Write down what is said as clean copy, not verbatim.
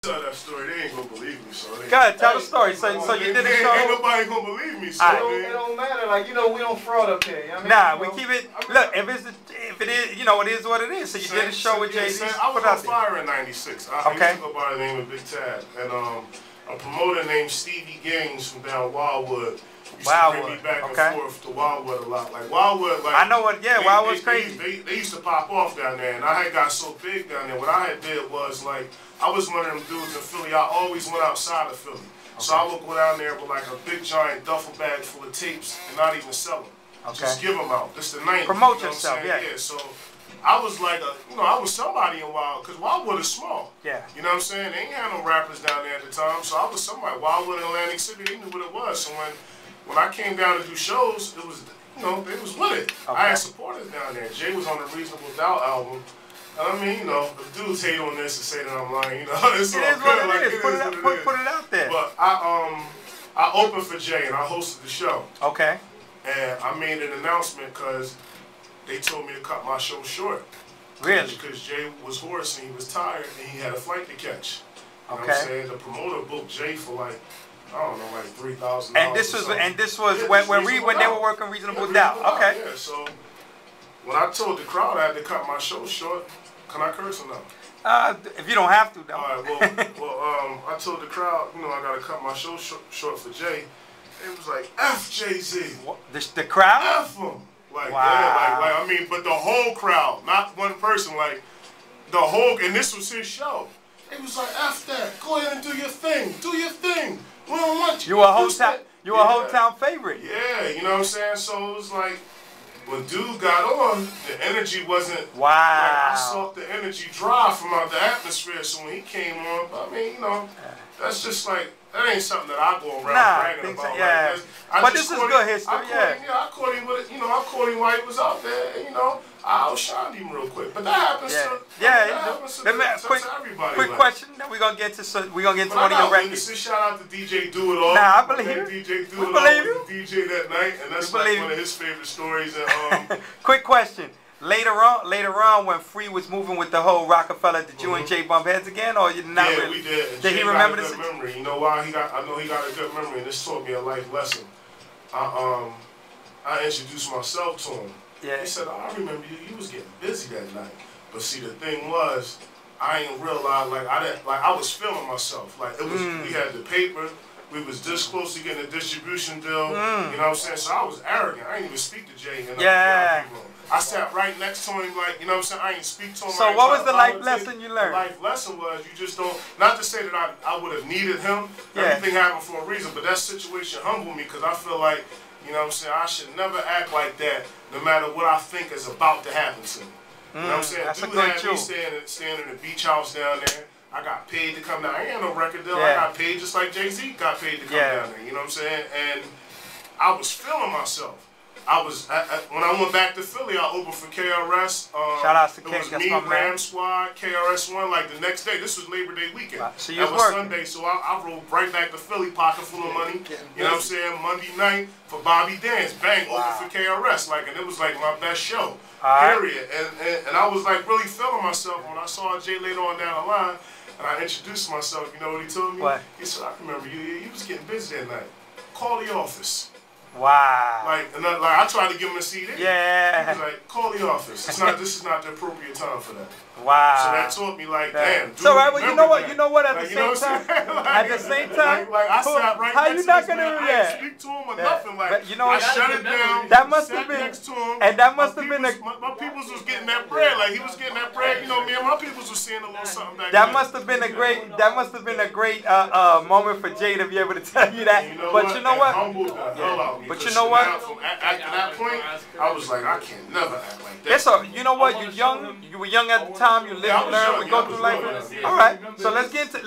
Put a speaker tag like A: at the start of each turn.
A: Tell that story, they ain't gonna believe me. So
B: go ahead, tell the story. So you did a show.
A: Ain't nobody gonna believe me. So
C: it don't matter. Like, you know, we don't fraud up here. I mean,
B: nah, we keep it. Look, if it is, you know, it is what it is. So you did a show with JAYZ.
A: I was on fire in '96. I used to go by the name of Big Tad, and a promoter named Stevie Gaines from down Wildwood used to bring me back and forth to Wildwood a lot. Like Wildwood, like
B: I know what. Yeah, Wildwood's crazy.
A: They used to pop off down there, and I had got so big down there. What I had did was like I was one of them dudes in Philly. I always went outside of Philly, so I would go down there with like a big giant duffel bag full of tapes and not even sell them. Just give them out. This the 90s.
B: Promote
A: you know
B: yourself, yeah.
A: Yeah. So I was like I was somebody in Wildwood, because Wildwood is small.
B: Yeah.
A: You know what I'm saying? They ain't had no rappers down there at the time, so I was somebody. Wildwood in Atlantic City, they knew what it was. So when I came down to do shows, it was, you know, they was with it. I had supporters down there. Jay was on the Reasonable Doubt album. I mean, you know, if dudes hate on this and say that I'm lying, you know, it's all good. Like, it is what it is.
B: Put it out there.
A: But I opened for Jay and I hosted the show.
B: Okay.
A: And I made an announcement because they told me to cut my show short.
B: Really?
A: Because Jay was hoarse and he was tired and he had a flight to catch. You know what I'm saying? The promoter booked Jay for like, I don't know, like $3,000.
B: And this was when they were working Reasonable Doubt. Okay.
A: Yeah. So when I told the crowd I had to cut my show short, can I curse or no?
B: If you don't have to, though.
A: All right. Well, I told the crowd, you know, I gotta cut my show short for Jay. It was like F JAYZ.
B: The crowd?
A: F him. Like, yeah, like I mean, but the whole crowd, not one person, like the whole, and this was his show. It was like, F that, go ahead and do your thing, we don't want you.
B: You a hometown favorite.
A: Yeah, you know what I'm saying? So it was like, when dude got on, the energy wasn't,
B: wow.
A: Like, I saw the energy drop from out the atmosphere, so when he came on, I mean, you know, that's just like, that ain't something that I go around bragging about.
B: Yeah.
A: Like,
B: but this is good history,
A: I caught him with it, you know, I caught him while he was out there, and, you know, I outshined him real quick. But that happens to, that happens to everybody.
B: Quick question, then we're gonna get to one of your records.
A: Shout out to DJ Do It All.
B: Nah, I believe you.
A: DJ Do It All was the DJ that night, and that's like one of his favorite stories. And
B: quick question. Later on, when Free was moving with the whole Rockefeller, did you and Jay bump heads again, or you not?
A: Yeah,
B: really?
A: we did.
B: Did he remember this?
A: Memory. You know why? I know he got a good memory, and this taught me a life lesson. I introduced myself to him.
B: Yeah.
A: He said, I remember you was getting busy that night. But see, the thing was, I ain't realized, I was feeling myself. Like, it was, we had the paper, we was this close to getting a distribution deal, you know what I'm saying? So I was arrogant. I didn't even speak to Jay in the VIP room. I sat right next to him, like, you know what I'm saying? I didn't speak to him.
B: So what was the life lesson you learned?
A: The life lesson was you just don't, not to say that I would have needed him. Everything happened for a reason, but that situation humbled me because I feel like, you know what I'm saying, I should never act like that no matter what I think is about to happen to me. You know what I'm saying? Dude had me staying in the beach house down there. I got paid to come down. I ain't had no record deal. I got paid just like JAYZ got paid to come down there. You know what I'm saying? And I was feeling myself. I was when I went back to Philly, I opened for KRS.
B: Shout out to
A: It was me, Ram Squad, KRS-One. Like the next day, this was Labor Day weekend.
B: Wow. So
A: that was Sunday, so I rode right back to Philly, pocket full of money. You know what I'm saying? Monday night for Bobby Dance, bang, open for KRS. Like, and it was like my best show. Period. And I was like really feeling myself when I saw Jay later on down the line, and I introduced myself. You know what he told me?
B: What?
A: He said, I remember you was getting busy that night. Call the office.
B: Wow.
A: Like I tried to give him a CD.
B: Yeah.
A: He was like, call the office. This is not the appropriate time for that.
B: Wow.
A: So that taught me, like, damn. Dude,
B: so right, well, you know what? At
A: like,
B: the same time,
A: like I sat right
B: how
A: next
B: you not
A: to
B: gonna
A: this man. I didn't speak to him or nothing. Like,
B: but you know
A: I
B: what?
A: shut it down.
B: That must have been
A: next to him.
B: And that must have been
A: my peoples was getting that bread. Like he was getting that bread. You know, me and my peoples was seeing a little something back
B: That must have been a great. That must have been a great moment for Jay to be able to tell you that. But you know what?
A: Humbled the hell out of me.
B: But you know what?
A: After that point, I was like, I can never act like that.
B: Yes, sir. You know what? You're young. You were young at the time. You lived and learned. We go through life. All right. So let's get into